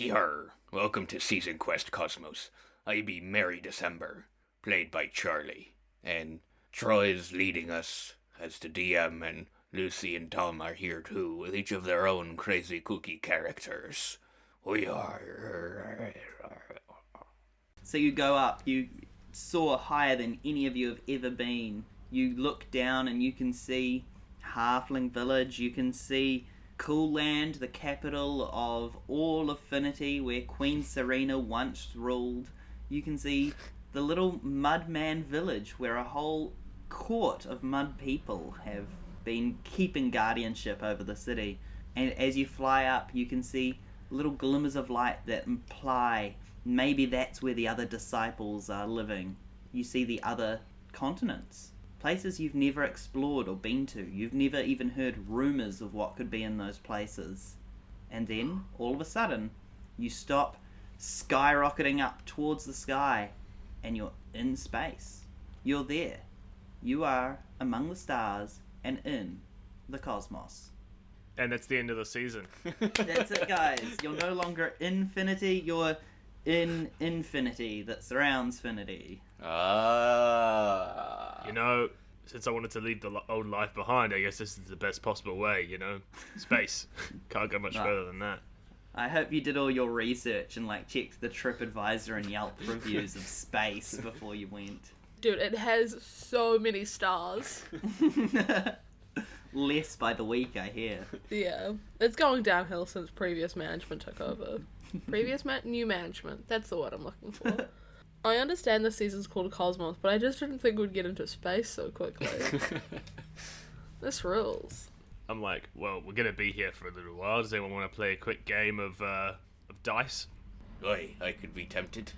Yar! Welcome to Season Quest Cosmos. I be Merry December, played by Charlie. And Troy's leading us as the DM, and Lucy and Tom are here too, with each of their own crazy kooky characters. We are... So you go up, you soar higher than any of you have ever been. You look down and you can see Halfling Village, you can see Cool Land, the capital of all Affinity, where Queen Serena once ruled. You can see the little Mudman village, where a whole court of mud people have been keeping guardianship over the city. And as you fly up, you can see little glimmers of light that imply maybe that's where the other disciples are living. You see the other continents. Places you've never explored or been to. You've never even heard rumours of what could be in those places. And then, all of a sudden, you stop skyrocketing up towards the sky, and you're in space. You're there. You are among the stars and in the cosmos. And that's the end of the season. That's it, guys. You're no longer infinity, you're in infinity that surrounds finity. Ah. You know, since I wanted to leave the old life behind, I guess this is the best possible way, you know? Space. Can't go much further than that. I hope you did all your research and checked the TripAdvisor and Yelp reviews of space before you went. Dude, it has so many stars. Less by the week, I hear. Yeah, it's going downhill since previous management took over. New management. That's the word I'm looking for. I understand the season's called Cosmos, but I just didn't think we'd get into space so quickly. This rules. I'm like, well, we're going to be here for a little while. Does anyone want to play a quick game of dice? I could be tempted.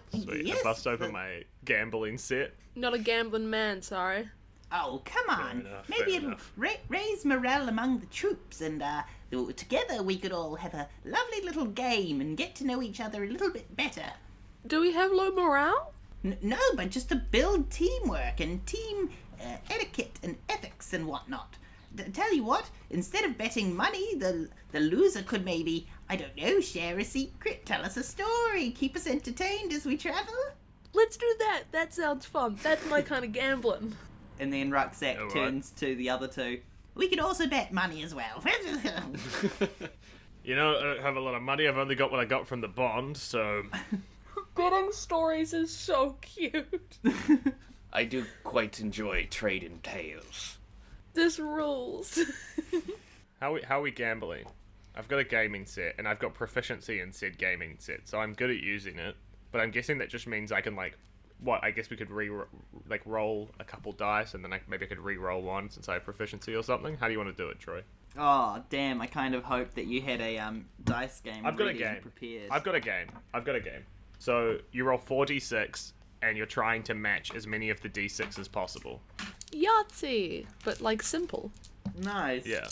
Sweet. Yes, I bust open my gambling set. Not a gambling man, sorry. Oh, come on. enough, Maybe fair it'll enough. raise morale among the troops, and together we could all have a lovely little game and get to know each other a little bit better. Do we have low morale? No, but just to build teamwork and team etiquette and ethics and whatnot. Tell you what, instead of betting money, the loser could maybe, I don't know, share a secret, tell us a story, keep us entertained as we travel. Let's do that. That sounds fun. That's my kind of gambling. And then Rucksack All right. turns to the other two. We could also bet money as well. You know, I don't have a lot of money. I've only got what I got from the bond, so... Betting stories is so cute. I do quite enjoy trading tales. This rules. How are we gambling? I've got a gaming set, and I've got proficiency in said gaming set, so I'm good at using it. But I'm guessing that just means I can, I guess we could roll a couple dice, and then maybe I could re-roll one since I have proficiency or something. How do you want to do it, Troy? Oh, damn, I kind of hoped that you had a dice game I've got a ready and game. prepared. I've got a game. So you roll 4d6, and you're trying to match as many of the d6 as possible. Yahtzee, but simple. Nice. Yeah.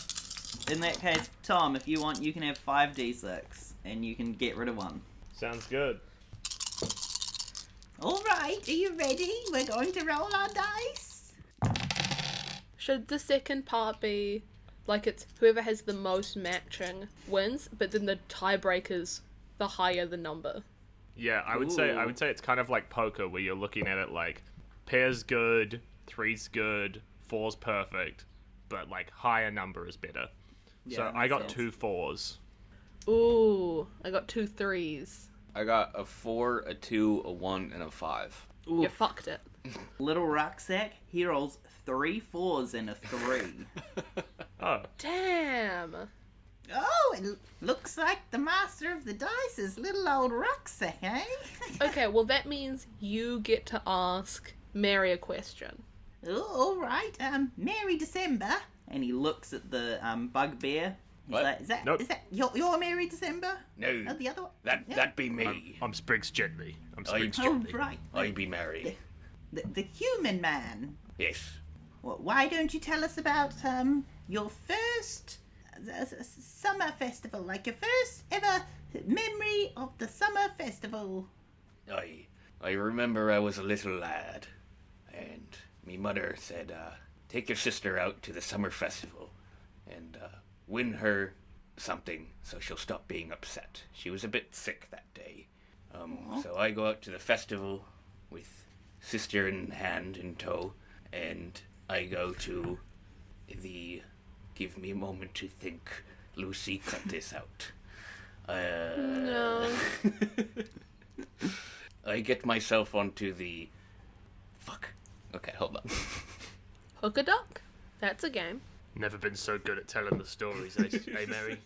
In that case, Tom, if you want, you can have 5d6, and you can get rid of one. Sounds good. Alright, are you ready? We're going to roll our dice. Should the second part be it's whoever has the most matching wins, but then the tiebreakers, the higher the number? Yeah, I would say it's kind of like poker, where you're looking at it pairs good, three's good, four's perfect, but higher number is better. Yeah, so that I makes got sense. 2 4s. Ooh, I got 2 3s. I got a 4, a 2, a 1, and a 5. You fucked it. Little Rucksack, he rolls 3 4s and a 3. Oh, Damn. Oh, it looks like the master of the dice is little old Rucksack, eh? Okay, well that means you get to ask Mary a question. Oh, alright, Merry December. And he looks at the bugbear. He's What? like, is that Nope. your Merry December? No, Oh, the other one? that be me. I'm Sprigs Gently. I'm Sprigs Oh, Gently. right. I be merry. The human man. Yes. Well, why don't you tell us about your first summer festival, your first ever memory of the summer festival? I remember I was a little lad, and me mother said, take your sister out to the summer festival, and win her something so she'll stop being upset. She was a bit sick that day. So I go out to the festival with sister in hand in tow, and I go to the... Give me a moment to think. Lucy, cut this out. No. I get myself onto the... Fuck. Okay, hold on. Hook a duck? That's a game. Never been so good at telling the stories, eh, Mary?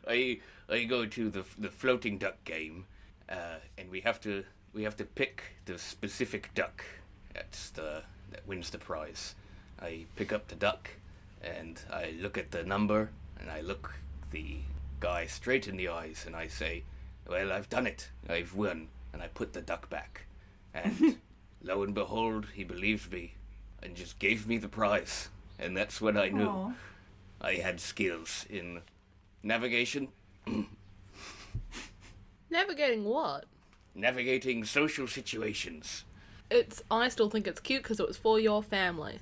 I go to the floating duck game, and we have to pick the specific duck that wins the prize. I pick up the duck, and I look at the number, and I look the guy straight in the eyes, and I say, "Well, I've done it. I've won." And I put the duck back, and lo and behold, he believed me, and just gave me the prize. And that's when I knew Aw. I had skills in navigation, Navigating what? navigating social situations. I still think it's cute because it was for your family.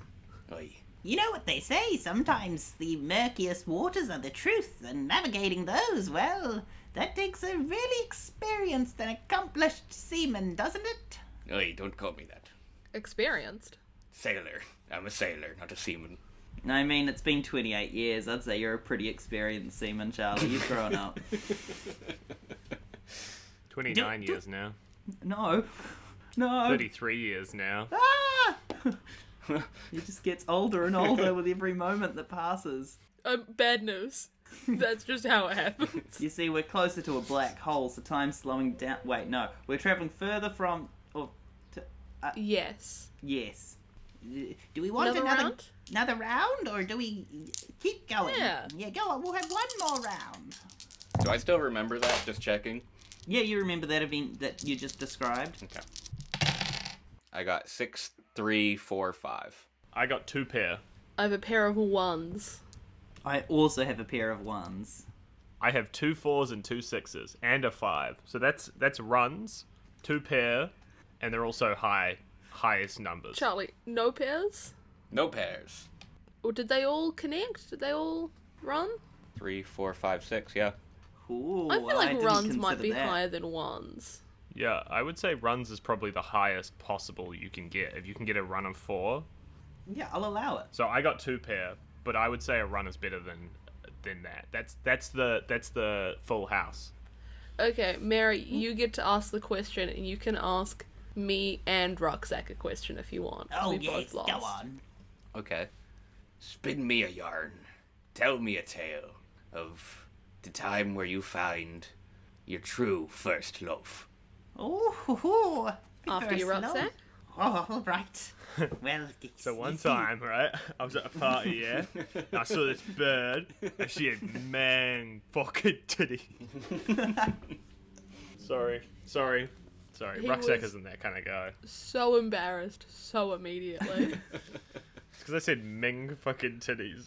Aye. You know what they say, sometimes the murkiest waters are the truth, and navigating those, well, that takes a really experienced and accomplished seaman, doesn't it? Aye, don't call me that. Experienced. Sailor. I'm a sailor, not a seaman. I mean, it's been 28 years. I'd say you're a pretty experienced seaman, Charlie. You've grown up. 29 years now. No. No. 33 years now. Ah! He just gets older and older with every moment that passes. Bad news. That's just how it happens. You see, we're closer to a black hole, so time's slowing down. Wait, no. We're traveling further from... Yes. Yes. Do we want another round, or do we keep going? Yeah. Yeah, go on. We'll have one more round. Do I still remember that? Just checking. Yeah, you remember that event that you just described? Okay. I got 6, 3, 4, 5. I got 2 pair. I have a pair of ones. I also have a pair of ones. I have 2 4s and 2 6s and a 5. So that's runs, 2 pair, and they're also highest numbers. Charlie, no pairs? No pairs. Or did they all connect? Did they all run? 3, 4, 5, 6, yeah. Ooh, I feel like didn't runs might consider be that. higher than ones. Yeah, I would say runs is probably the highest possible you can get. If you can get a run of 4. Yeah, I'll allow it. So I got 2 pair, but I would say a run is better than that. That's the full house. Okay, Mary, you get to ask the question, and you can ask me and Rucksack a question if you want. Oh, We yes, both go lost. on. Okay. Spin me a yarn. Tell me a tale of the time where you find your true first love. Oh, After your first love. rucksack? Oh, all right. Well, So one time, right, I was at a party, yeah, and I saw this bird, and she had man fucking titty. Sorry. He Rucksack was- isn't that kind of guy. So embarrassed, so immediately. It's because I said Ming fucking titties.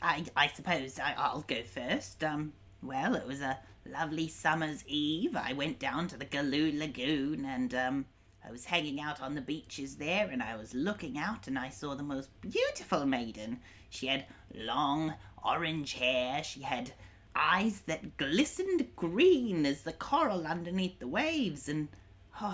I suppose I'll go first. Well, it was a lovely summer's eve. I went down to the Galoo Lagoon, and I was hanging out on the beaches there, and I was looking out, and I saw the most beautiful maiden. She had long orange hair. She had eyes that glistened green as the coral underneath the waves, and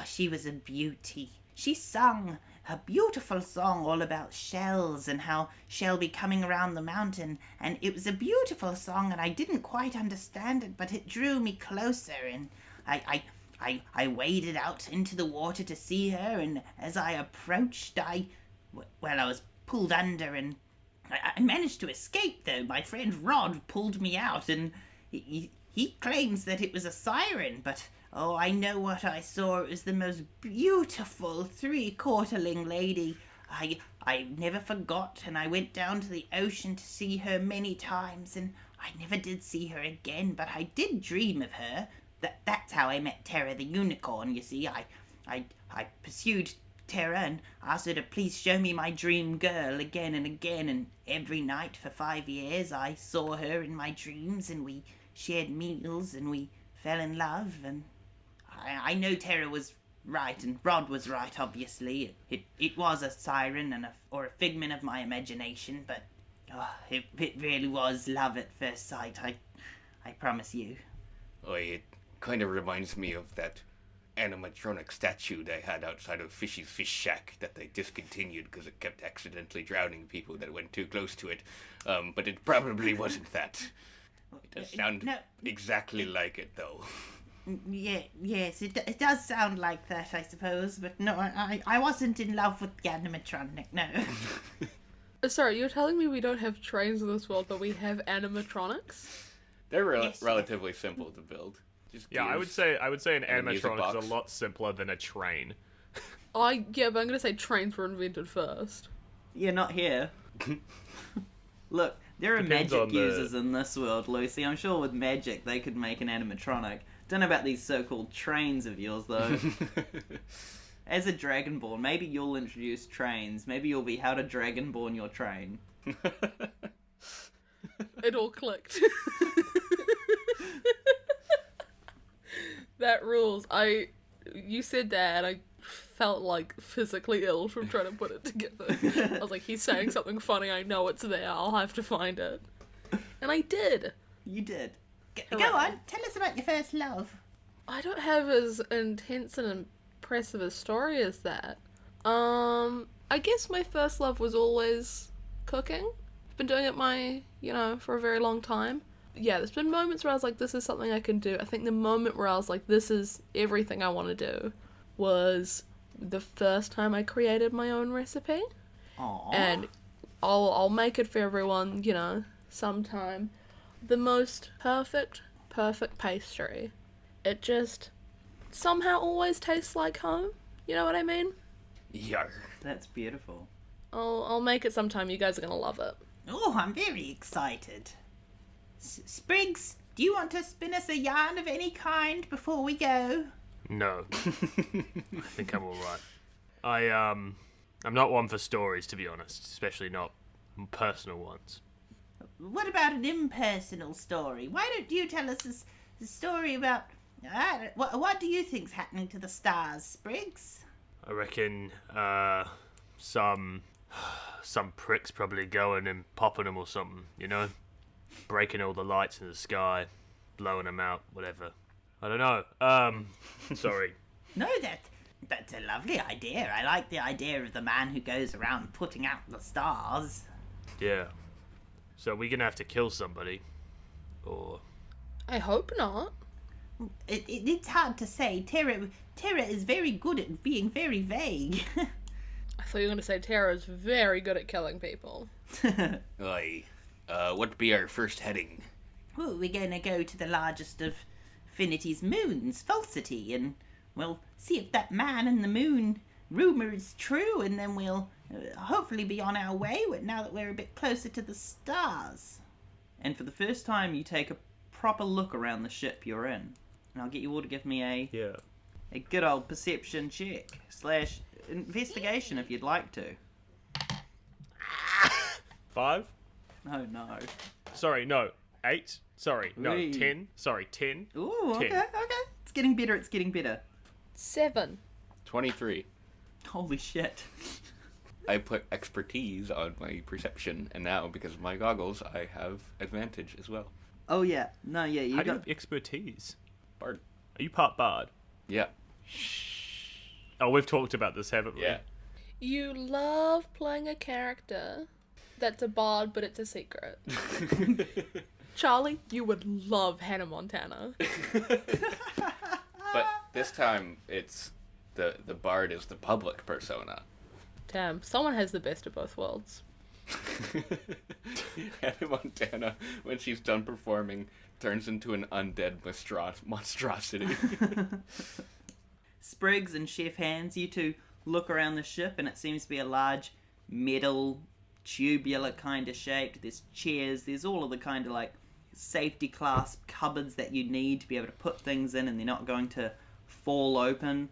she was a beauty. She sung a beautiful song all about shells and how shell be coming around the mountain, and it was a beautiful song, and I didn't quite understand it, but it drew me closer, and I waded out into the water to see her, and as I approached, I was pulled under, and I managed to escape, though. My friend Rod pulled me out, and he claims that it was a siren, but I know what I saw. It was the most beautiful 3/4ling lady. I never forgot, and I went down to the ocean to see her many times, and I never did see her again, but I did dream of her. That's how I met Terra the unicorn, you see. I pursued Terra and asked her to please show me my dream girl again and again, and every night for 5 years I saw her in my dreams, and we shared meals, and we fell in love, and I know Terra was right, and Rod was right, obviously. It was a siren or a figment of my imagination, but Oh, it really was love at first sight, I promise you. Oh, it kind of reminds me of that animatronic statue they had outside of Fishy's Fish Shack that they discontinued because it kept accidentally drowning people that went too close to it. But it probably wasn't that. It does sound No. exactly like it, though. Yes, it does sound like that, I suppose, but no, I wasn't in love with the animatronic, no. Sorry, you're telling me we don't have trains in this world, but we have animatronics? They're Yes. relatively simple to build. Just Yeah, I would gears say an and a music animatronic is box. a lot simpler than a train. Yeah, but I'm gonna say trains were invented first. You're not here. Look, there are Depends on magic the- users in this world, Lucy. I'm sure with magic they could make an animatronic. Don't know about these so-called trains of yours, though. As a Dragonborn, maybe you'll introduce trains. Maybe you'll be how to Dragonborn your train. It all clicked. That rules. You said that, and I felt like physically ill from trying to put it together. I was like, he's saying something funny, I know it's there, I'll have to find it. And I did. You did. Go on, tell us about your first love. I don't have as intense and impressive a story as that. I guess my first love was always cooking. I've been doing it for a very long time. Yeah, there's been moments where I was like, this is something I can do. I think the moment where I was like, this is everything I want to do was the first time I created my own recipe. Aww. And I'll make it for everyone, sometime. The most perfect pastry. It just somehow always tastes like home. You know what I mean? Yar. That's beautiful. I'll make it sometime. You guys are gonna love it. Oh, I'm very excited. Sprigs, do you want to spin us a yarn of any kind before we go? No. I think I'm alright. I'm not one for stories, to be honest, especially not personal ones. What about an impersonal story? Why don't you tell us a story about... what do you think's happening to the stars, Sprigs? I reckon, some pricks probably going and popping them or something, breaking all the lights in the sky, blowing them out, whatever. I don't know. Sorry. No, that's a lovely idea. I like the idea of the man who goes around putting out the stars. Yeah. So we're gonna have to kill somebody, or I hope not. It's hard to say. Terra is very good at being very vague. I thought you were gonna say Tara's very good at killing people. Aye. What be our first heading? Well, we're going to go to the largest of Finity's moons, Falsity, and we'll see if that man in the moon rumour is true, and then we'll hopefully be on our way now that we're a bit closer to the stars. And for the first time, you take a proper look around the ship you're in. And I'll get you all to give me a good old perception check / investigation if you'd like to. 5? Oh no. Sorry, no, 8. Sorry, no, Wee. 10. Sorry, 10. Ooh, okay, 10. okay. It's getting better, it's getting better. 7. 23. Holy shit. I put expertise on my perception, and now, because of my goggles, I have advantage as well. Oh yeah, no, yeah, you How do you got... have expertise? Bard. Are you part bard? Yeah. Oh, we've talked about this, haven't we? Yeah. You love playing a character that's a bard, but it's a secret. Charlie, you would love Hannah Montana. But this time, it's the bard is the public persona. Damn, someone has the best of both worlds. Hannah Montana, when she's done performing, turns into an undead monstrosity. Sprigs and Chef Hands, you two look around the ship, and it seems to be a large metal, tubular kind of shape. There's chairs, there's all of the kind of like safety clasp cupboards that you need to be able to put things in, and they're not going to fall open.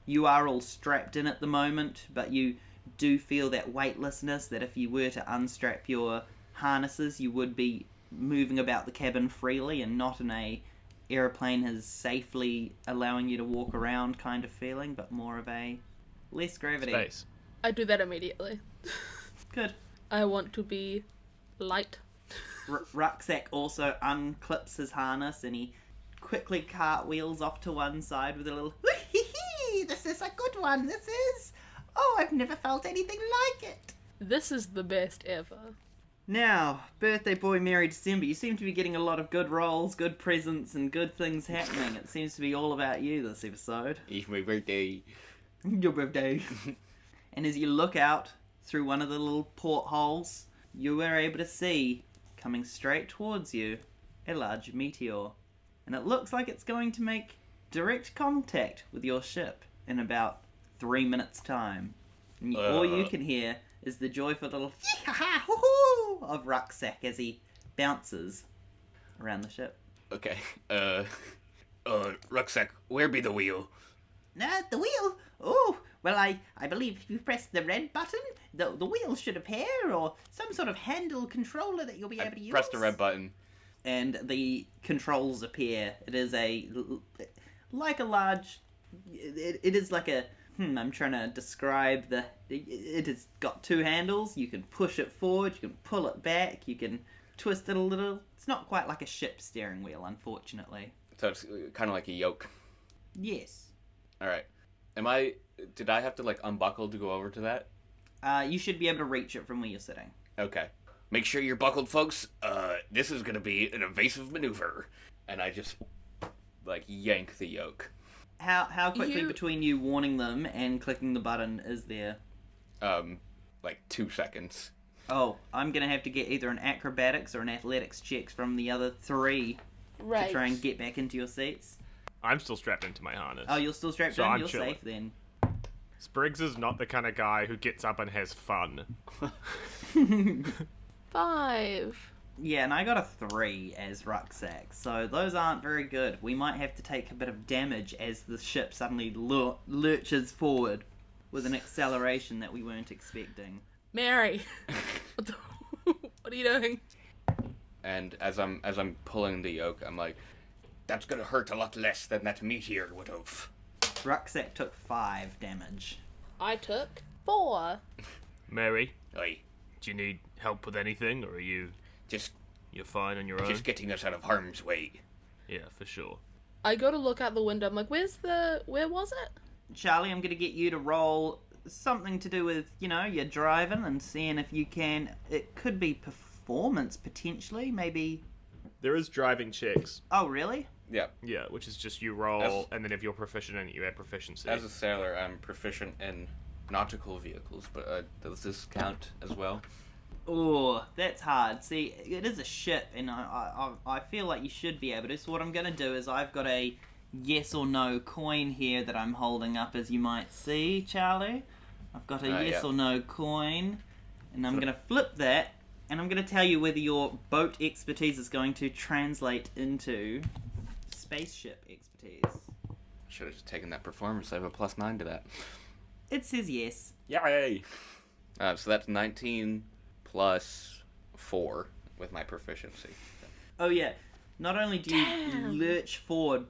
You are all strapped in at the moment, but you do feel that weightlessness, that if you were to unstrap your harnesses, you would be moving about the cabin freely and not in a airplane is safely allowing you to walk around kind of feeling, but more of a less gravity. Space. I do that immediately. Good. I want to be Light. Rucksack also unclips his harness and he quickly cartwheels off to one side with a little, Hee, this is a good one, this is. Oh, I've never felt anything like it. This is the best ever. Now, birthday boy Merry December, you seem to be getting a lot of good rolls, good presents, and good things happening. It seems to be all about you this episode. It's my birthday. Your birthday. And as you look out through one of the little portholes, you are able to see, coming straight towards you, a large meteor. And it looks like it's going to make direct contact with your ship in about 3 minutes' time. And all you can hear is the joyful little yee-ha-ha, hoo-hoo of Rucksack as he bounces around the ship. Okay. Rucksack, where be the wheel? The wheel? Oh, well, I believe if you press the red button, the wheel should appear, or some sort of handle controller that you'll be able to use. Press the red button. And the controls appear. It is like a large... It is like a... I'm trying to describe the... It has got two handles. You can push it forward, you can pull it back, you can twist it a little. It's not quite like a ship steering wheel, unfortunately. So it's kind of like a yoke. Yes. Alright. Did I have to, like, unbuckle to go over to that? You should be able to reach it from where you're sitting. Okay. Make sure you're buckled, folks. This is gonna be an evasive maneuver. And I just, like, yank the yoke. How quickly between you warning them and clicking the button is there? Like 2 seconds. Oh, I'm gonna have to get either an acrobatics or an athletics check from the other three Right. to try and get back into your seats. I'm still strapped into my harness. Oh, you're still strapped So in? I'm You're chilling. safe then. Sprigs is not the kind of guy who gets up and has fun. 5. Yeah, and I got a 3 as Rucksack, so those aren't very good. We might have to take a bit of damage as the ship suddenly lurches forward with an acceleration that we weren't expecting. Mary. What are you doing? And as I'm pulling the yoke, I'm like, that's gonna hurt a lot less than that meteor would have. Rucksack took 5 damage. I took 4. Mary, Aye. do you need help with anything, or are you're fine on your own? Just getting us out of harm's way. Yeah, for sure. I go to look out the window. I'm like, where was it? Charlie, I'm going to get you to roll something to do with, your driving and seeing if you can... It could be performance, potentially, maybe... There is driving checks. Oh, really? Yeah. Yeah, which is just you roll, and then if you're proficient in it, you add proficiency. As a sailor, I'm proficient in nautical vehicles, but does this count as well? Oh, that's hard. See, it is a ship, and I feel like you should be able to. So what I'm going to do is I've got a yes or no coin here that I'm holding up, as you might see, Charlie. I've got a yes or no coin, and I'm going to flip that, and I'm going to tell you whether your boat expertise is going to translate into spaceship expertise. Should have just taken that performance. I have a +9 to that. It says yes. Yay! So that's 19 plus 4 with my proficiency. Oh yeah, not only do you lurch forward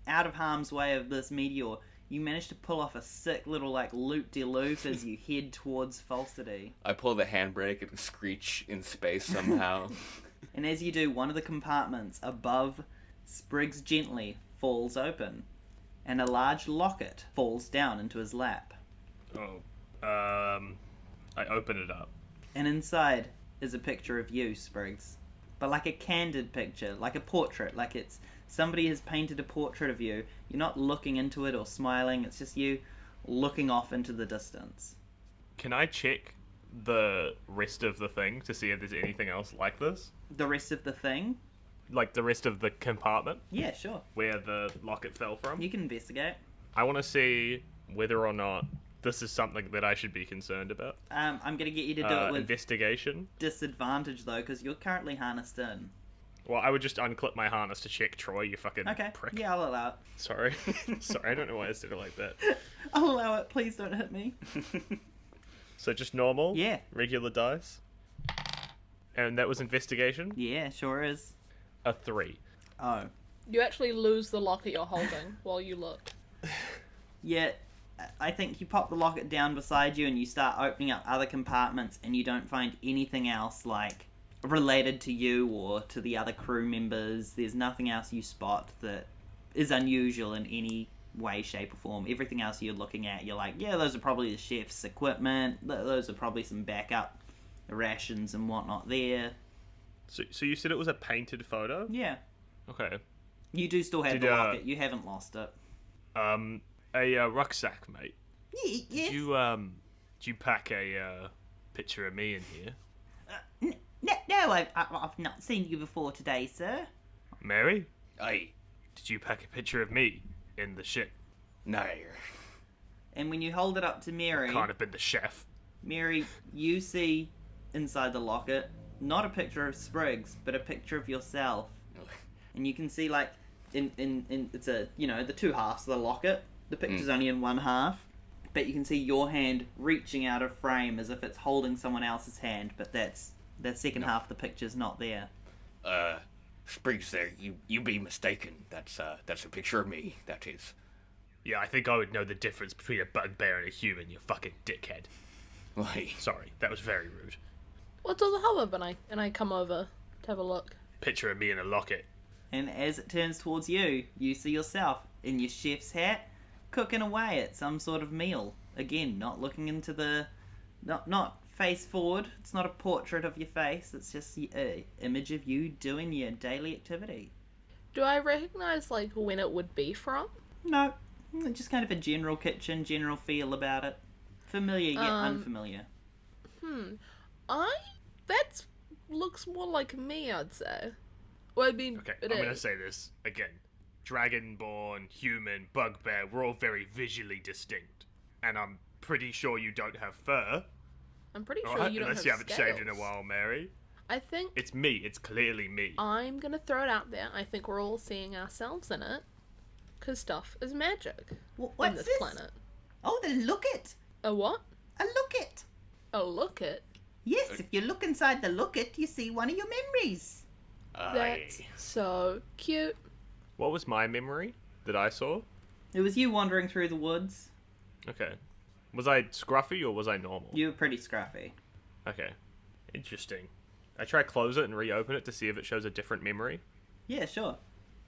out of harm's way of this meteor, you manage to pull off a sick little like loop-de-loop as you head towards Falsity. I pull the handbrake and screech in space somehow. And as you do, one of the compartments above Sprigs gently falls open, and a large locket falls down into his lap. I open it up. And inside is a picture of you, Sprigs. But like a candid picture, like a portrait, like it's somebody has painted a portrait of you. You're not looking into it or smiling, it's just you looking off into the distance. Can I check the rest of the thing to see if there's anything else like this? The rest of the thing? Like the rest of the compartment Yeah, sure. where the locket fell from? You can investigate. I want to see whether or not this is something that I should be concerned about. I'm going to get you to do it with Investigation. disadvantage, though, because you're currently harnessed in. Well, I would just unclip my harness to check Troy, you fucking Okay, prick. yeah, I'll allow it. Sorry. Sorry, I don't know why I said it like that. I'll allow it, please don't hit me. So just normal? Yeah. Regular dice? And that was investigation? Yeah, sure is. A 3. Oh. You actually lose the locket you're holding while you look. Yeah, I think you pop the locket down beside you and you start opening up other compartments and you don't find anything else like related to you or to the other crew members. There's nothing else you spot that is unusual in any way, shape, or form. Everything else you're looking at, you're like, yeah, those are probably the chef's equipment. Those are probably some backup rations and whatnot there. So you said it was a painted photo? Yeah. Okay. You do still have the locket. You haven't lost it. A rucksack, mate. Yes. Did you pack a picture of me in here? No, I've not seen you before today, sir. Mary? Aye. Did you pack a picture of me in the ship? No. And when you hold it up to Mary, Can't have been the chef. Mary, you see inside the locket not a picture of Sprigs, but a picture of yourself. And you can see, like, in it's a, you know, the two halves of the locket. The picture's only in one half, but you can see your hand reaching out of frame as if it's holding someone else's hand, but that second half of the picture's not there. Sprigs there, you be mistaken. That's a picture of me, that is. Yeah, I think I would know the difference between a bugbear and a human, you fucking dickhead. Why? Sorry, that was very rude. What's all the hubbub? And I come over to have a look. Picture of me in a locket. And as it turns towards you, you see yourself in your chef's hat, cooking away at some sort of meal. Again, not looking into the... Not face forward. It's not a portrait of your face. It's just an image of you doing your daily activity. Do I recognize, like, when it would be from? No. Just kind of a general kitchen, general feel about it. Familiar yet unfamiliar. That looks more like me, I'd say. Well, I mean, Okay, it I'm going to is. say this again. Dragonborn, human, bugbear, we're all very visually distinct. And I'm pretty sure you don't have fur. I'm pretty sure Alright, you don't unless have you haven't shaved in a scales. while, Mary. I think It's me. It's clearly me. I'm gonna throw it out there. I think we're all seeing ourselves in it. Cause stuff is magic on What's this this? planet. Oh, the locket. A what? A locket. A look at. Yes, if you look inside the locket, you see one of your memories. That's so cute. What was my memory that I saw? It was you wandering through the woods. Okay. Was I scruffy or was I normal? You were pretty scruffy. Okay. Interesting. I try close it and reopen it to see if it shows a different memory. Yeah, sure.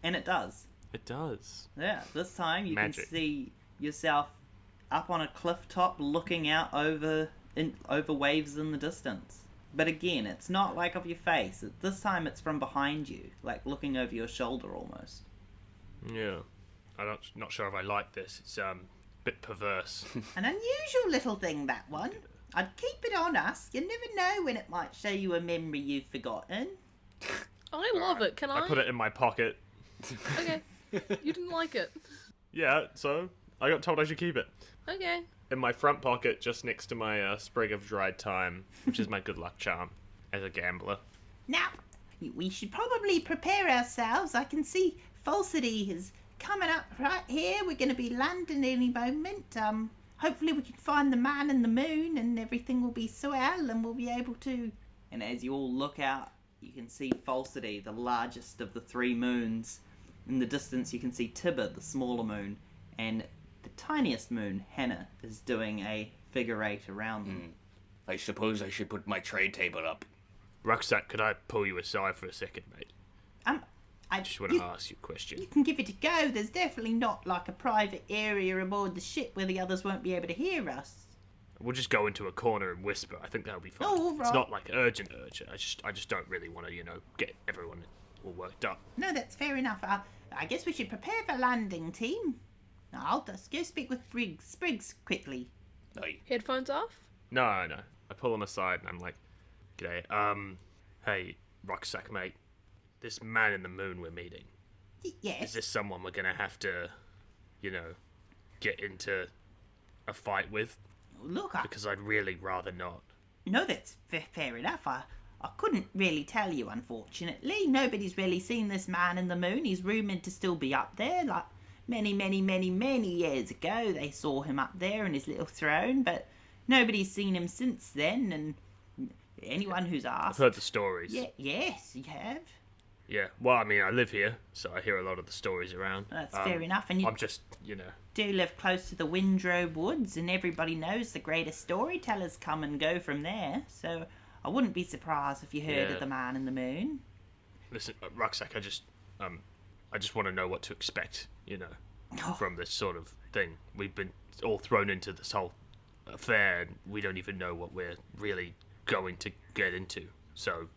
And it does. It does. Yeah, this time you Magic. can see yourself up on a cliff top looking out over waves in the distance. But again, it's not like of your face. This time it's from behind you, like looking over your shoulder almost. Yeah. I'm not sure if I like this. It's a bit perverse. An unusual little thing, that one. I'd keep it on us. You never know when it might show you a memory you've forgotten. I love it. Can I? I put it in my pocket. Okay. You didn't like it. Yeah, so I got told I should keep it. Okay. In my front pocket, just next to my sprig of dried thyme, which is my good luck charm as a gambler. Now, we should probably prepare ourselves. I can see Falsity is coming up right here. We're going to be landing any moment. Hopefully we can find the man in the moon and everything will be swell and we'll be able to... And as you all look out, you can see Falsity, the largest of the three moons. In the distance you can see Tibber, the smaller moon, and the tiniest moon, Hannah, is doing a figure eight around them. I suppose I should put my trade table up. Rucksack, could I pull you aside for a second, mate? I Just want to ask you a question. You can give it a go. There's definitely not like a private area aboard the ship where the others won't be able to hear us. We'll just go into a corner and whisper. I think that'll be fine. Oh, all It's right. not like urgent. I just don't really want to, get everyone all worked up. No, that's fair enough. I guess we should prepare for landing, team. I'll just go speak with Sprigs quickly. Aye. Headphones off? No. I pull him aside and I'm like, "G'day. Hey, Rucksack, mate. This man in the moon we're meeting. Yes. Is this someone we're gonna have to, get into a fight with? Look, Because I'd really rather not." no, that's fair enough. I couldn't really tell you, unfortunately. Nobody's really seen this man in the moon. He's rumoured to still be up there. Like, many, many, many, many years ago, they saw him up there in his little throne, but nobody's seen him since then, and anyone who's I've asked... heard the stories. Yes, you have. Yeah. Well, I mean, I live here, so I hear a lot of the stories around. That's fair enough, and you I'm just, do live close to the Windrow Woods, and everybody knows the greatest storytellers come and go from there, so I wouldn't be surprised if you heard Yeah. of the Man in the Moon. Listen, Rucksack, I just want to know what to expect, from this sort of thing. We've been all thrown into this whole affair, and we don't even know what we're really going to get into. So,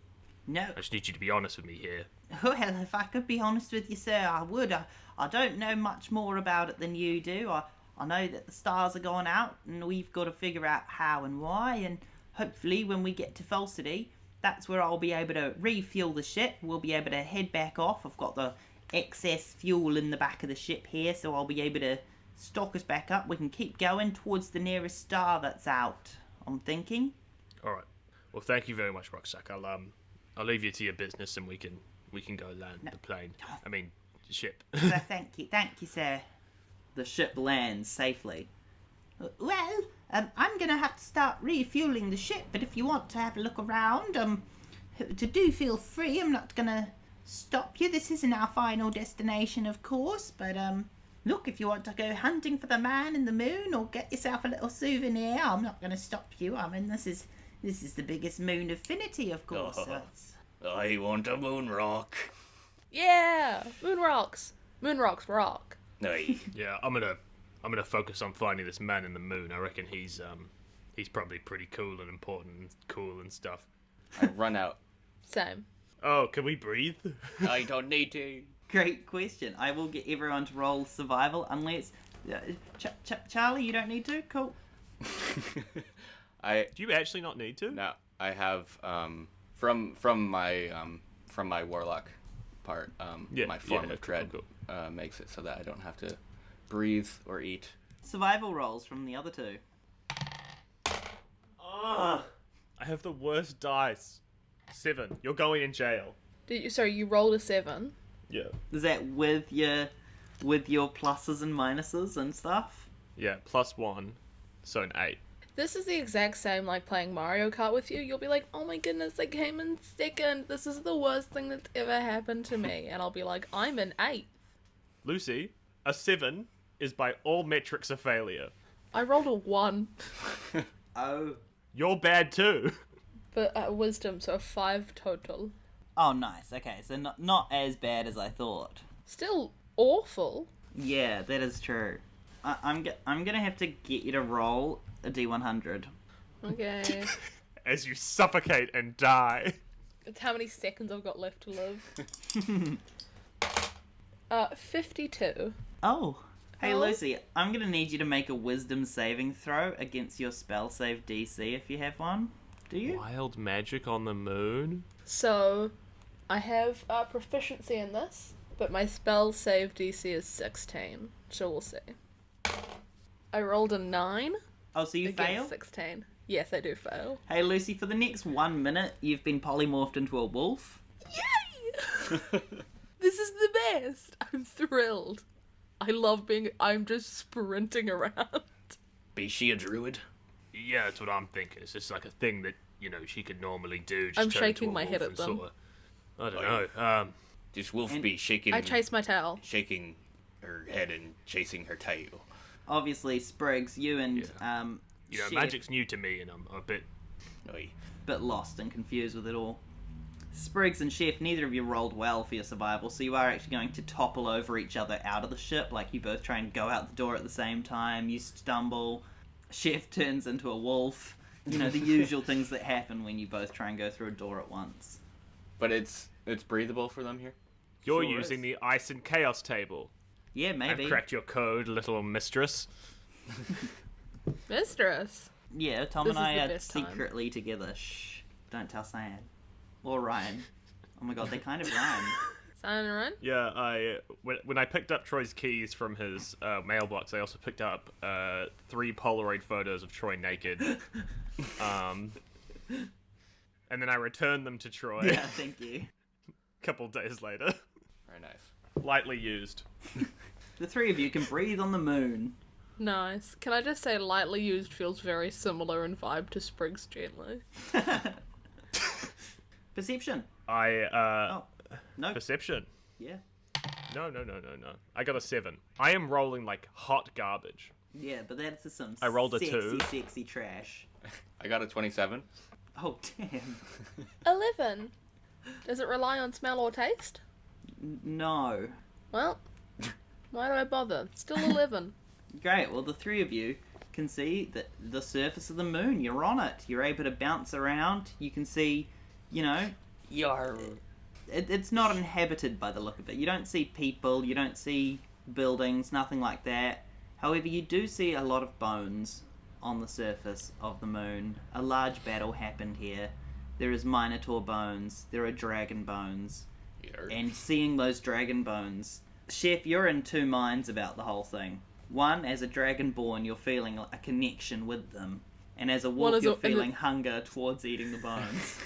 No. I just need you to be honest with me here. Well, if I could be honest with you, sir, I would. I don't know much more about it than you do. I know that the stars are going out, and we've got to figure out how and why, and hopefully when we get to Falsity, that's where I'll be able to refuel the ship. We'll be able to head back off. I've got the excess fuel in the back of the ship here, so I'll be able to stock us back up. We can keep going towards the nearest star that's out, I'm thinking. All right. Well, thank you very much, Rucksack. I'll leave you to your business, and we can go land the plane. I mean, ship. So thank you, sir. The ship lands safely. Well, I'm gonna have to start refueling the ship, but if you want to have a look around, to feel free. I'm not gonna stop you. This isn't our final destination, of course, but look, if you want to go hunting for the Man in the Moon or get yourself a little souvenir, I'm not gonna stop you. I mean, this is the biggest moon affinity, of course. So it's... I want a moon rock. Yeah, moon rocks. Moon rocks rock. Aye. Yeah, I'm gonna focus on finding this Man in the Moon. I reckon he's probably pretty cool and important and cool and stuff. I run out. Same. Oh, can we breathe? I don't need to. Great question. I will get everyone to roll survival unless... Charlie, you don't need to? Cool. I Do you actually not need to? no. I have from my warlock part. My form of dread cool. makes it so that I don't have to breathe or eat. Survival rolls from the other two. I have the worst dice. 7. You're going in jail. You rolled a 7. Yeah. Is that with your pluses and minuses and stuff? Yeah, +1, so an 8. This is the exact same like playing Mario Kart with you. You'll be like, oh my goodness, I came in second. This is the worst thing that's ever happened to me. And I'll be like, I'm an 8. Lucy, a 7 is by all metrics a failure. I rolled a 1. Oh. You're bad too. But wisdom, so a 5 total. Oh, nice. Okay, so not as bad as I thought. Still awful. Yeah, that is true. I'm gonna have to get you to roll a D100. Okay. As you suffocate and die. It's how many seconds I've got left to live. 52. Oh. Hey, Oh. Lucy, I'm gonna need you to make a wisdom saving throw against your spell save DC if you have one. Do you? Wild magic on the moon? So, I have proficiency in this, but my spell save DC is 16. So we'll see. I rolled a 9 Oh, so you against fail? 16. Yes, I do fail. Hey, Lucy, for the next 1 minute, you've been polymorphed into a wolf. Yay! This is the best. I'm thrilled. I'm just sprinting around. Be she a druid? Yeah, that's what I'm thinking. It's just like a thing that, she could normally do. Just I'm turn into shaking a my head wolf at and them. I don't know. This wolf And be shaking. I chase my tail. shaking her head and chasing her tail. Obviously, Sprigs, you and Chef, magic's new to me, and I'm a bit... Aye. bit lost and confused with it all. Sprigs and Chef, neither of you rolled well for your survival, so you are actually going to topple over each other out of the ship. Like, you both try and go out the door at the same time, you stumble, Chef turns into a wolf. The usual things that happen when you both try and go through a door at once. But it's breathable for them here. You're Sure using is. the ice and chaos table. Yeah, maybe. I've cracked your code, little mistress. Mistress. Yeah, Tom This and I is the are best time. secretly together. Shh. Don't tell Cyan. Or Ryan. Oh my god, they kind of rhyme. Sign and run. Yeah, when I picked up Troy's keys from his mailbox, I also picked up 3 Polaroid photos of Troy naked. And then I returned them to Troy Yeah, thank you. a couple days later. Very nice. Lightly used. The three of you can breathe on the moon. Nice. Can I just say lightly used feels very similar in vibe to Sprigs gently. Perception. I, No. Perception. Yeah. No. I got a 7. I am rolling like hot garbage. Yeah, but that's some I rolled a sexy, 2. sexy trash. I got a 27. Oh, damn. 11. Does it rely on smell or taste? No. Well, why do I bother? Still 11. Great. Well, the three of you can see that the surface of the moon. You're on it. You're able to bounce around. You can see, it's not inhabited by the look of it. You don't see people. You don't see buildings. Nothing like that. However, you do see a lot of bones on the surface of the moon. A large battle happened here. There is Minotaur bones. There are dragon bones. And seeing those dragon bones... Chef, you're in two minds about the whole thing. One, as a dragonborn, you're feeling a connection with them. And as a wolf, you're feeling hunger towards eating the bones.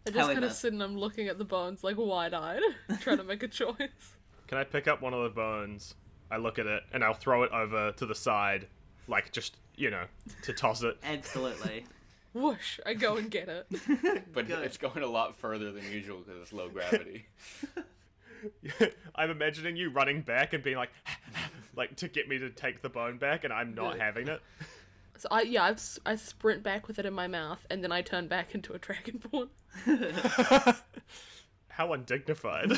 I just kind of sit and I'm looking at the bones like wide-eyed, trying to make a choice. Can I pick up one of the bones? I look at it, and I'll throw it over to the side, like just, to toss it. Absolutely. Whoosh, I go and get it. But it's going a lot further than usual because it's low gravity. I'm imagining you running back and being like to get me to take the bone back, and I'm not having it. So I sprint back with it in my mouth, and then I turn back into a dragonborn. How undignified.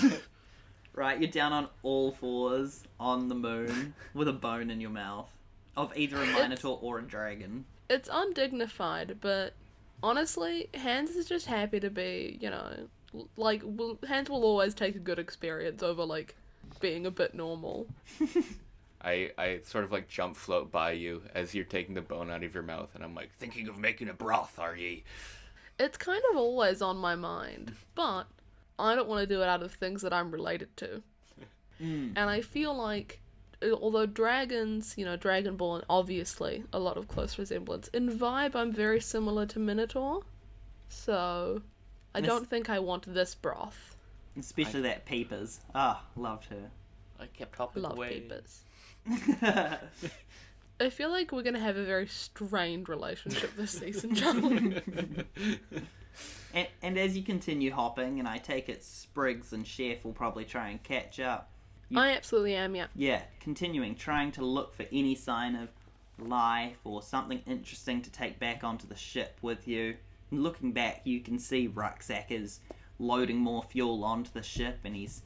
Right, you're down on all fours on the moon with a bone in your mouth of either a minotaur or a dragon. It's undignified, but honestly, Hans is just happy to be, Hans will always take a good experience over, being a bit normal. I sort of jump float by you as you're taking the bone out of your mouth, and I'm like, thinking of making a broth, are ye? It's kind of always on my mind, but I don't want to do it out of things that I'm related to. And I feel like, although dragons, Dragonborn, obviously, a lot of close resemblance. In vibe, I'm very similar to Minotaur, so I don't think I want this broth. Especially that Peepers. Ah, loved her. I kept hopping Love away. Peepers. I feel like we're going to have a very strained relationship this season, John. And as you continue hopping, and I take it Sprigs and Chef will probably try and catch up. I absolutely am, yeah. Yeah, continuing, trying to look for any sign of life or something interesting to take back onto the ship with you. And looking back, you can see Rucksack is loading more fuel onto the ship, and he's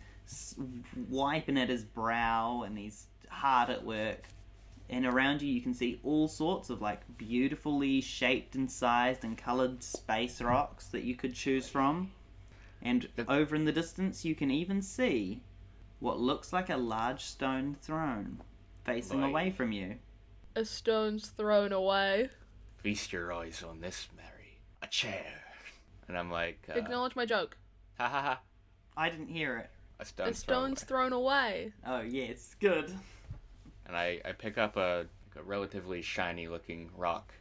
wiping at his brow, and he's hard at work. And around you can see all sorts of beautifully shaped and sized and coloured space rocks that you could choose from. And over in the distance you can even see what looks like a large stone throne facing away from you. A stone's thrown away. Feast your eyes on this, Mary. A chair. And I'm like... Acknowledge my joke. Ha ha ha. I didn't hear it. A stone's thrown away. Oh yes, good. And I pick up a relatively shiny looking rock,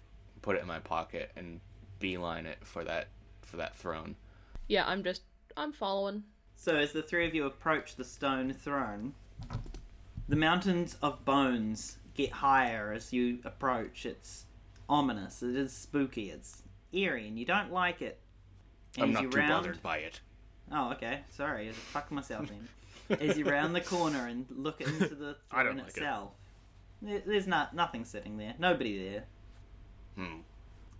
put it in my pocket, and beeline it for that throne. Yeah, I'm following. So as the three of you approach the stone throne, the mountains of bones get higher as you approach. It's ominous, it is spooky, it's eerie, and you don't like it. I'm not too bothered by it. Oh, okay. Sorry, I fucked myself in. As you round the corner and look into the throne itself, there's nothing sitting there. Nobody there.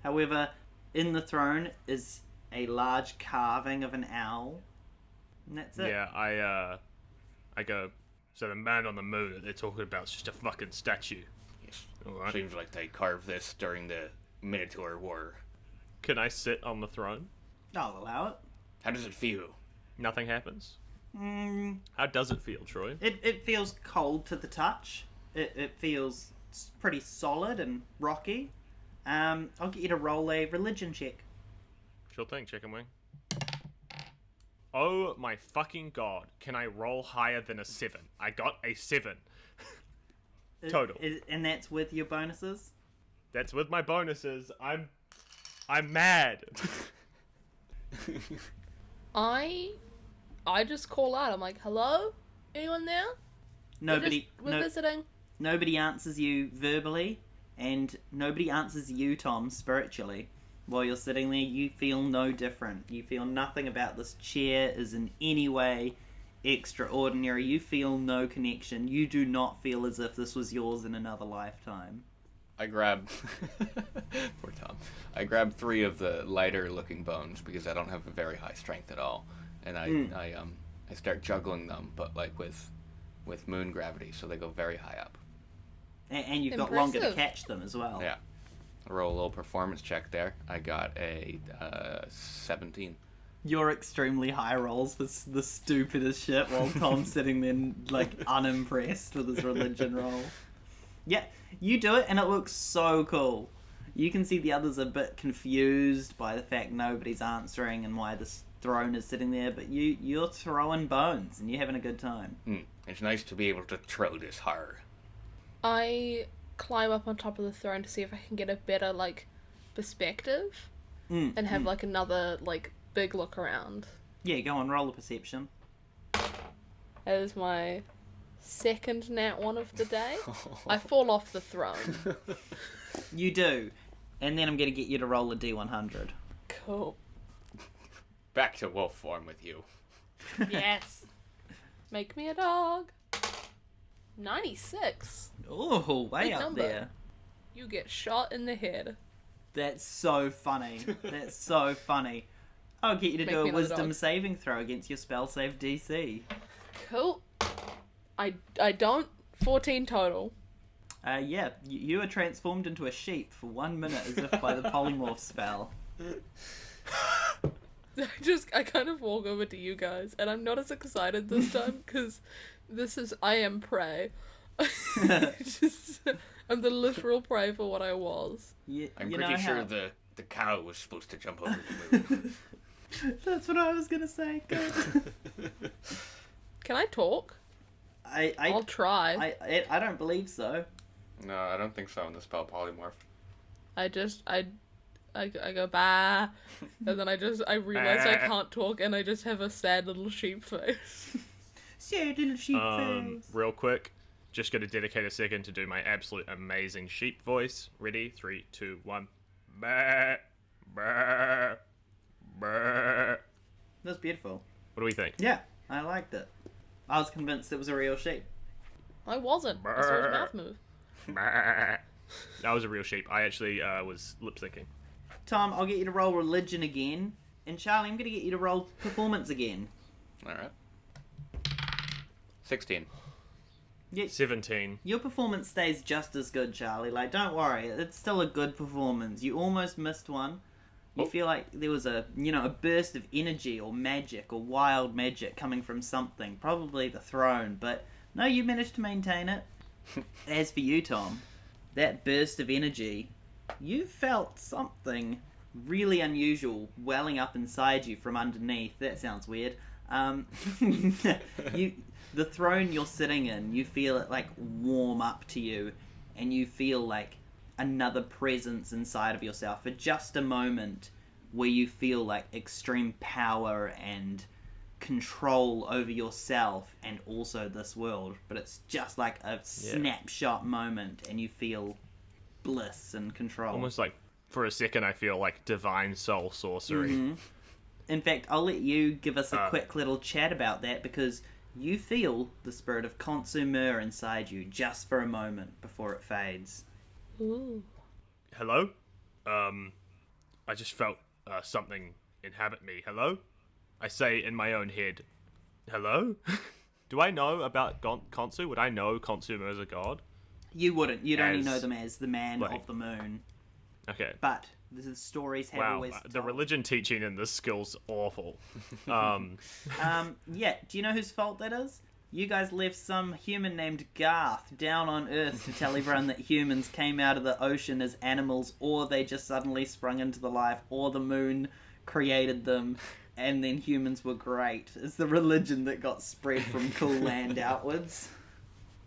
However, in the throne is a large carving of an owl. And that's it. Yeah, I go, so the man on the moon that they're talking about is just a fucking statue. Yes. Alright. Seems like they carved this during the Minotaur War. Can I sit on the throne? I'll allow it. How does it feel? Nothing happens? How does it feel, Troy? It feels cold to the touch. It feels pretty solid and rocky. I'll get you to roll a religion check. Sure thing, chicken wing. Oh my fucking god. Can I roll higher than a 7? I got a 7. Total. And that's with your bonuses? That's with my bonuses. I'm mad. I just call out. I'm like, hello? Anyone there? We're visiting. Nobody answers you verbally, and nobody answers you, Tom, spiritually. While you're sitting there, you feel no different. You feel nothing about this chair is in any way extraordinary. You feel no connection. You do not feel as if this was yours in another lifetime. I grab poor Tom. I grab 3 of the lighter looking bones because I don't have a very high strength at all, and I start juggling them, but like with moon gravity, so they go very high up. And you've got longer to catch them as well. Yeah. I roll a little performance check there. I got a 17. Your extremely high rolls for the stupidest shit, while Tom's sitting there like unimpressed with his religion roll. Yeah, you do it, and it looks so cool. You can see the others are a bit confused by the fact nobody's answering and why this throne is sitting there, but you're throwing bones and you're having a good time. It's nice to be able to throw this horror. I climb up on top of the throne to see if I can get a better, like, perspective and have, like, another, like, big look around. Yeah, go on, roll a perception. That is my second nat 1 of the day. I fall off the throne. You do. And then I'm going to get you to roll a D100. Cool. Back to wolf form with you. Yes. Make me a dog. 96. Oh, way Big up number. there. You get shot in the head. That's so funny. That's so funny. I'll get you to Make do me a another wisdom dog. saving throw against your spell save DC. Cool. I don't. 14 total. Yeah, you are transformed into a sheep for 1 minute as if by the polymorph spell. I kind of walk over to you guys, and I'm not as excited this time, because I am prey. I'm the literal prey for what I was. I'm you pretty know sure how- the cow was supposed to jump over the moon. That's what I was gonna say. Good. Can I talk? I'll try. I don't believe so. No, I don't think so in the spell polymorph. I go bah, and then I realize I can't talk, and I just have a sad little sheep face. Sad little sheep face. Real quick, just going to dedicate a second to do my absolute amazing sheep voice. Ready? 3, 2, 1. Bah, bah, bah. That's beautiful. What do we think? Yeah, I liked it. I was convinced it was a real sheep. I wasn't. I saw his mouth move. Bah. That was a real sheep. I actually was lip syncing. Tom, I'll get you to roll religion again. And Charlie, I'm going to get you to roll performance again. Alright. 16. Yeah, 17. your performance stays just as good, Charlie. Like, don't worry. It's still a good performance. You almost missed one. You feel like there was a burst of energy or magic or wild magic coming from something. Probably the throne. But no, you managed to maintain it. As for you, Tom, that burst of energy, you felt something really unusual welling up inside you from underneath. That sounds weird. The throne you're sitting in, you feel it like warm up to you, and you feel like another presence inside of yourself for just a moment, where you feel like extreme power and control over yourself and also this world. But it's just like a snapshot moment, and you feel bliss and control. Almost like, for a second, I feel like divine soul sorcery. Mm-hmm. In fact, I'll let you give us a quick little chat about that, because you feel the spirit of consumer inside you just for a moment before it fades. Ooh. Hello? I just felt something inhabit me. Hello? I say in my own head, hello? Do I know about Konsu? Would I know Konsumer as a god? You wouldn't. You'd only As, know them as the man like- of the moon. Okay. But the stories have Wow, always the told. religion teaching in this skill's awful. Yeah, do you know whose fault that is? You guys left some human named Garth down on Earth to tell everyone that humans came out of the ocean as animals, or they just suddenly sprung into the life, or the moon created them, and then humans were great. It's the religion that got spread from cool land outwards.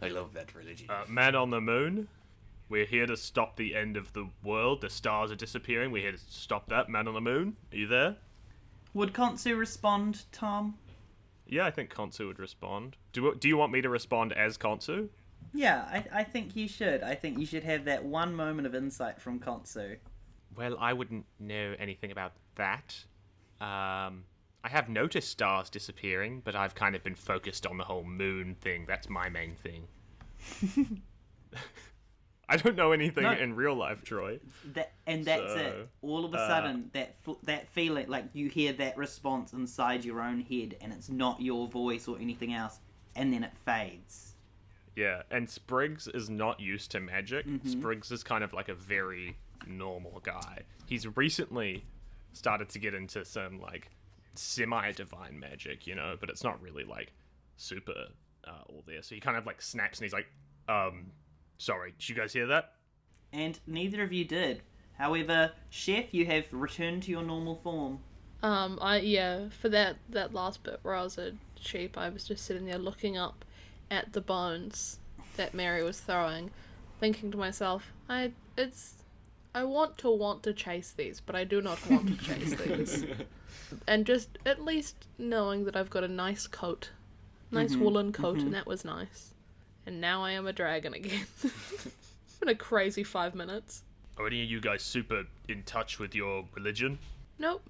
I love that religion. Man on the moon, we're here to stop the end of the world. The stars are disappearing. We're here to stop that. Man on the moon, are you there? Would Konsu respond, Tom? Yeah, I think Konsu would respond. Do you want me to respond as Konsu? Yeah, I think you should. I think you should have that one moment of insight from Konsu. Well, I wouldn't know anything about that. I have noticed stars disappearing, but I've kind of been focused on the whole moon thing. That's my main thing. I don't know anything No. in real life, Troy. That's So, it. All of a sudden, that feeling, like you hear that response inside your own head, and it's not your voice or anything else, and then it fades. Yeah, and Sprigs is not used to magic. Mm-hmm. Sprigs is kind of like a very normal guy. He's recently started to get into some like semi-divine magic, you know, but it's not really like super all there. So he kind of like snaps and he's like, sorry, did you guys hear that? And neither of you did. However, Chef, you have returned to your normal form. For that last bit where I was a sheep, I was just sitting there looking up at the bones that Mary was throwing, thinking to myself, I want to chase these, but I do not want to chase these. And just at least knowing that I've got a nice coat, woolen coat, and that was nice. And now I am a dragon again. It's been a crazy 5 minutes. Are any of you guys super in touch with your religion? Nope.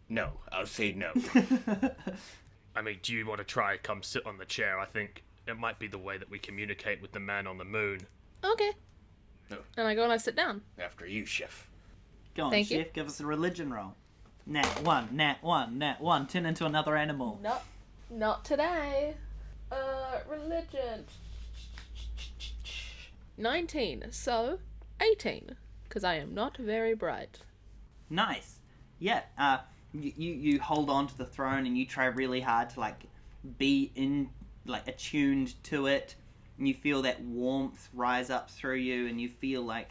No, I'll say no. I mean, do you want to try come sit on the chair? I think it might be the way that we communicate with the man on the moon. Okay. No. And I go and I sit down. After you, Chef. Go on, Thank Chef, you. give us a religion roll. Nat 1, nat 1, nat 1, turn into another animal. Not today. Religion. 19, so 18, because I am not very bright. Nice. Yeah, you hold on to the throne and you try really hard to, like, be attuned to it. And you feel that warmth rise up through you and you feel, like,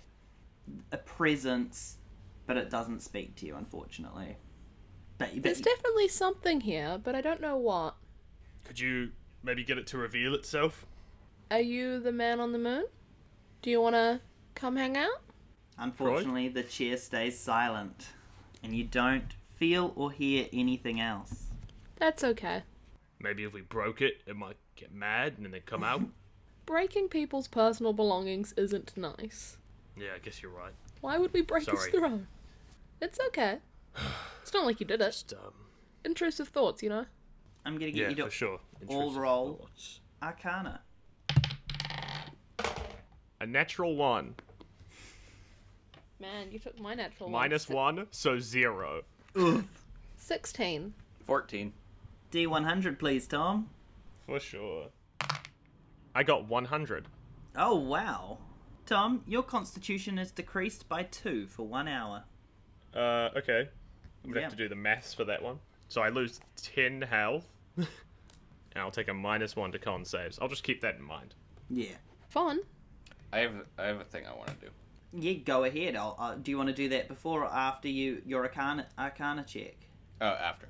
a presence, but it doesn't speak to you, unfortunately. There's definitely something here, but I don't know what. Could you maybe get it to reveal itself? Are you the man on the moon? Do you want to come hang out? Unfortunately, the chair stays silent, and you don't feel or hear anything else. That's okay. Maybe if we broke it, it might get mad and then they'd come out. Breaking people's personal belongings isn't nice. Yeah, I guess you're right. Why would we break his Sorry. throne? It's okay. It's not like you did it. Just, Intrusive thoughts, you know? I'm gonna yeah, get you for to sure. all Intrusive roll thoughts. Arcana. A natural 1. Man, you took my natural Minus 1, so 0. 16. 14. D100, please, Tom. For sure. I got 100. Oh, wow. Tom, your constitution is decreased by 2 for 1 hour. Okay. I'm gonna Yeah. have to do the maths for that one. So I lose 10 health. And I'll take a -1 to con saves. I'll just keep that in mind. Yeah. Fun. I have a thing I want to do. Yeah, go ahead. Do you want to do that before or after your Arcana check? Oh, after.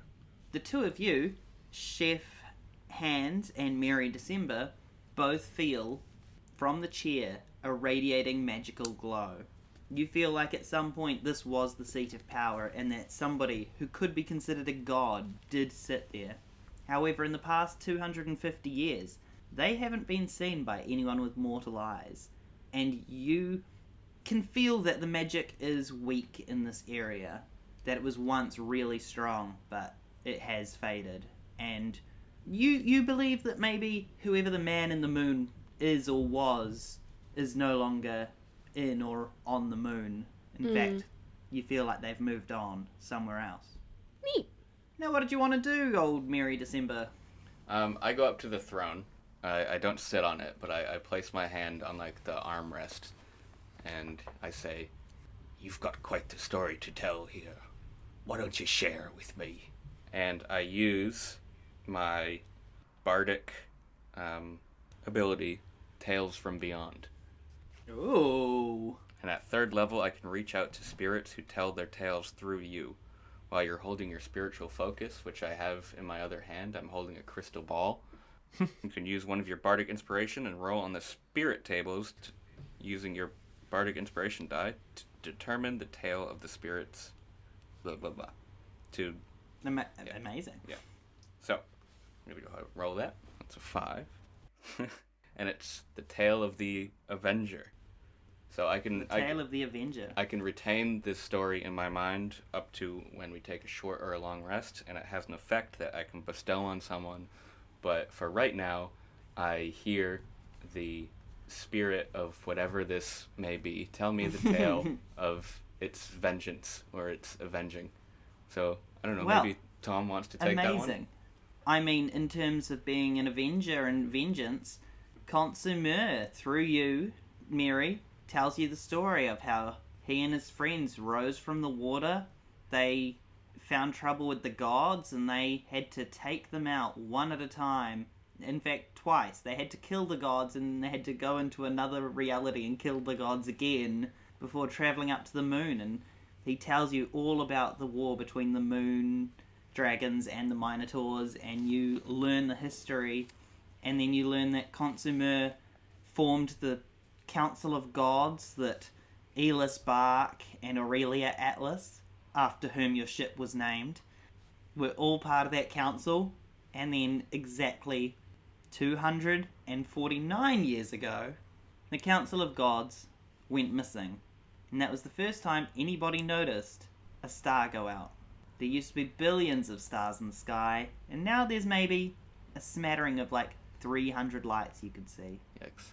The two of you, Chef Hands and Mary December, both feel from the chair a radiating magical glow. You feel like at some point this was the seat of power and that somebody who could be considered a god did sit there. However, in the past 250 years, they haven't been seen by anyone with mortal eyes. And you can feel that the magic is weak in this area, that it was once really strong, but it has faded. And you believe that maybe whoever the man in the moon is or was is no longer in or on the moon. In fact, you feel like they've moved on somewhere else. Neat. Now, what did you want to do, old Mary December? I go up to the throne. I don't sit on it, but I place my hand on, like, the armrest. And I say, "You've got quite the story to tell here. Why don't you share with me?" And I use my bardic ability, Tales from Beyond. Ooh. And at 3rd level, I can reach out to spirits who tell their tales through you. While you're holding your spiritual focus, which I have in my other hand, I'm holding a crystal ball. You can use one of your bardic inspiration and roll on the spirit tables using your bardic inspiration die to determine the tale of the spirits. Blah, blah, blah. Amazing. Yeah. So, maybe go ahead and roll that. That's a 5. And it's the tale of the Avenger. So I can... Tale of the Avenger. I can retain this story in my mind up to when we take a short or a long rest, and it has an effect that I can bestow on someone. But for right now, I hear the spirit of whatever this may be, tell me the tale of its vengeance or its avenging. So, I don't know, Well, maybe Tom wants to take that one? Amazing. I mean, in terms of being an avenger and vengeance, Consumer, through you, Mary, tells you the story of how he and his friends rose from the water. They found trouble with the gods and they had to take them out one at a time. In fact, twice. They had to kill the gods and they had to go into another reality and kill the gods again before travelling up to the moon. And he tells you all about the war between the moon dragons and the minotaurs, and you learn the history, and then you learn that Consumer formed the Council of Gods that Elis Bark and Aurelia Atlas, after whom your ship was named, were all part of that council. And then exactly 249 years ago, the Council of Gods went missing. And that was the first time anybody noticed a star go out. There used to be billions of stars in the sky, and now there's maybe a smattering of like 300 lights you could see. Yikes.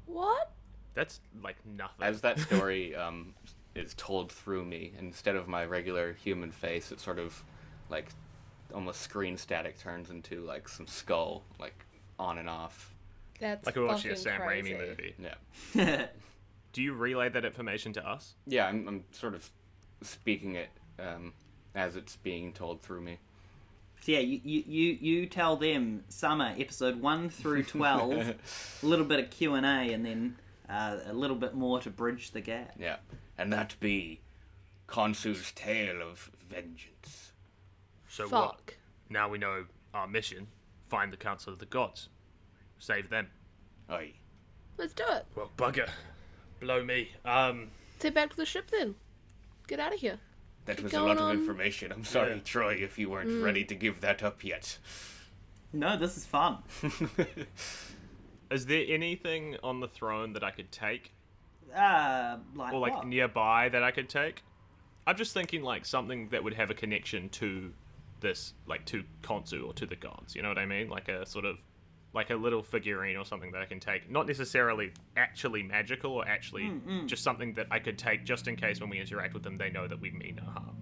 What? That's like nothing. As that story is told through me, instead of my regular human face, it sort of like almost screen static turns into like some skull, like on and off. That's like we're watching a fucking Sam crazy. Raimi movie. Yeah. Do you relay that information to us? Yeah, I'm sort of speaking it as it's being told through me. So yeah, you tell them Summer episode 1 through 12, a little bit of Q&A, and then a little bit more to bridge the gap. Yeah, and that be Khonsu's tale of vengeance. So Fuck. what? Now we know our mission. Find the Council of the Gods. Save them. Aye. Let's do it. Well, bugger. Blow me. Take back to the ship then. Get out of here. That Keep was a going lot of on. information. I'm sorry, Yeah. Troy, if you weren't ready to give that up yet. No, this is fun. Is there anything on the throne that I could take? Like Or like what? nearby that I could take? I'm just thinking like something that would have a connection to this, like to Khonsu or to the gods. You know what I mean? Like a sort of, like a little figurine or something that I can take. Not necessarily actually magical or actually just something that I could take just in case when we interact with them they know that we mean no harm.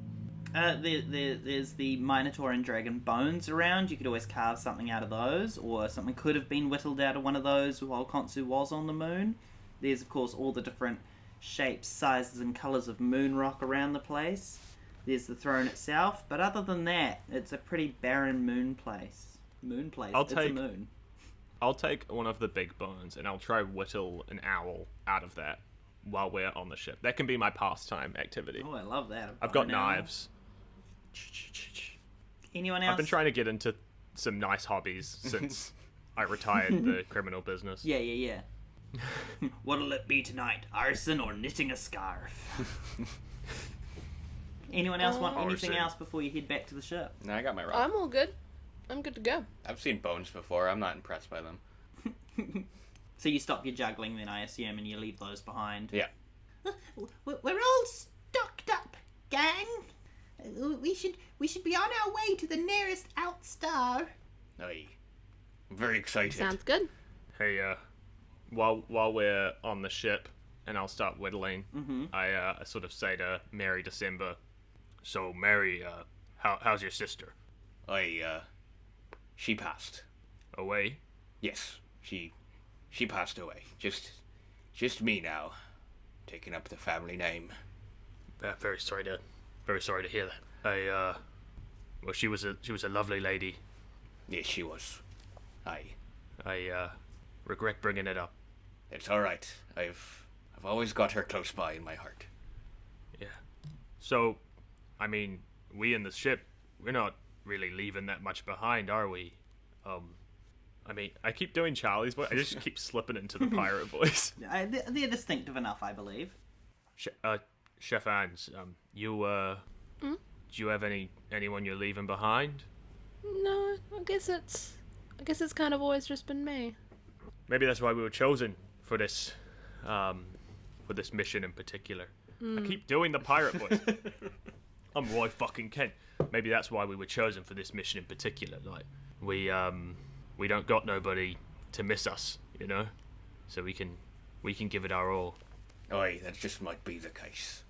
There's the Minotaur and Dragon bones around. You could always carve something out of those, or something could have been whittled out of one of those while Khonsu was on the moon. There's, of course, all the different shapes, sizes, and colours of moon rock around the place. There's the throne itself, but other than that, it's a pretty barren moon place. It's a moon. I'll take one of the big bones and I'll try whittle an owl out of that while we're on the ship. That can be my pastime activity. Oh, I love that. I've got Bow and arrow. knives. Anyone else? I've been trying to get into some nice hobbies since I retired the criminal business. Yeah. What'll it be tonight? Arson or knitting a scarf? Anyone else want anything Arson. else before you head back to the ship? No, I got my rock. I'm all good. I'm good to go. I've seen bones before. I'm not impressed by them. So you stop your juggling then, I assume, and you leave those behind. Yeah. We're all stocked up, gang. We should be on our way to the nearest out star. Aye. I'm very excited. Sounds good. Hey, while we're on the ship and I'll start whittling, I sort of say to Mary December, so Mary, how's your sister? She passed. Away? Yes, she passed away. Just me now, taking up the family name. Very sorry to hear that. Well, she was a lovely lady. Yes, she was. Aye. I regret bringing it up. It's all right. I've always got her close by in my heart. Yeah. So, I mean, we in the ship, we're not really leaving that much behind, are we? I mean, I keep doing Charlie's voice. I just keep slipping into the pirate voice. They're distinctive enough, I believe. Chef Anne's, do you have anyone you're leaving behind? No, I guess it's kind of always just been me. Maybe that's why we were chosen for this mission in particular. I keep doing the pirate voice. I'm Roy fucking Kent. Maybe that's why we were chosen for this mission in particular. Like, we don't got nobody to miss us, you know? so we can give it our all. Aye, that just might be the case.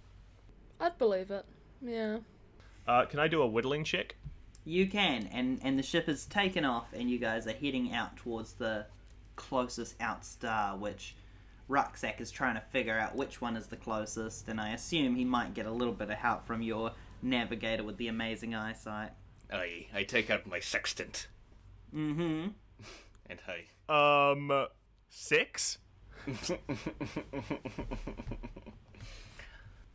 I'd believe it. Yeah. Can I do a whittling check? You can, and the ship is taken off, and you guys are heading out towards the closest outstar, which Rucksack is trying to figure out which one is the closest, and I assume he might get a little bit of help from your navigator with the amazing eyesight. Aye, I take out my sextant. Mm-hmm. And I... 6?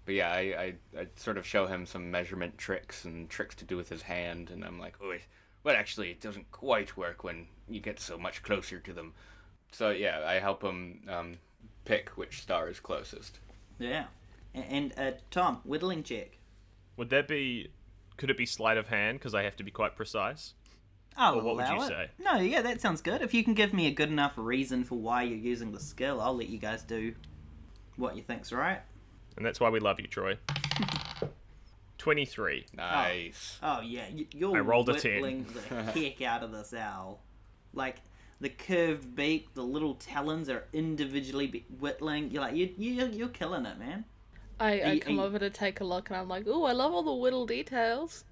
But yeah, I sort of show him some measurement tricks and tricks to do with his hand, and I'm like, oh, wait. Well, actually, it doesn't quite work when you get so much closer to them. So yeah, I help him pick which star is closest. Yeah. And Tom, whittling check. Could it be sleight of hand, because I have to be quite precise? I'll Or what would allow you it. say? No, yeah, that sounds good. If you can give me a good enough reason for why you're using the skill, I'll let you guys do what you think's right. And that's why we love you, Troy. 23. Nice. Oh yeah, you're I rolled a 10. whittling the heck out of this owl. Like the curved beak, the little talons are individually whittling. You're like you're killing it, man. I come over to take a look, and I'm like, ooh, I love all the whittle details.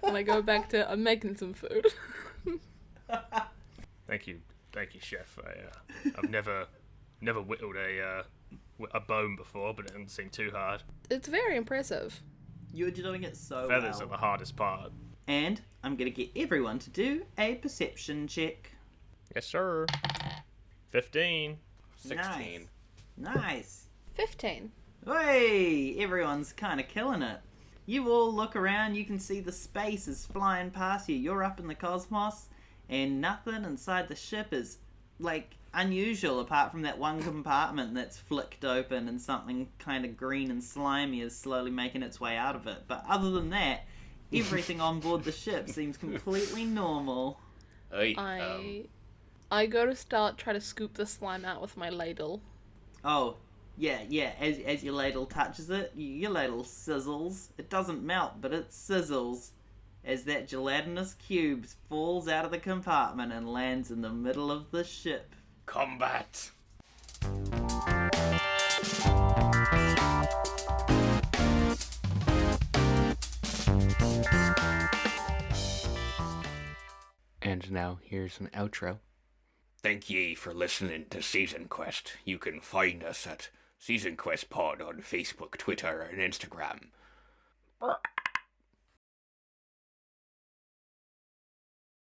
And I go back to, I'm making some food. Thank you, chef. I've never whittled a bone before, but it didn't seem too hard. It's very impressive. You're doing it so Feathers well. are the hardest part. And I'm gonna get everyone to do a perception check. Yes, sir. 15. 16. Nice. 15. Hey, everyone's kind of killing it. You all look around, you can see the space is flying past you. You're up in the cosmos, and nothing inside the ship is, like, unusual apart from that one compartment that's flicked open and something kind of green and slimy is slowly making its way out of it. But other than that, everything on board the ship seems completely normal. Aye, I go to try to scoop the slime out with my ladle. Oh, yeah. As your ladle touches it, your ladle sizzles. It doesn't melt, but it sizzles as that gelatinous cube falls out of the compartment and lands in the middle of the ship. Combat! And now here's an outro. Thank ye for listening to Season Quest. You can find us at Season Quest Pod on Facebook, Twitter, and Instagram.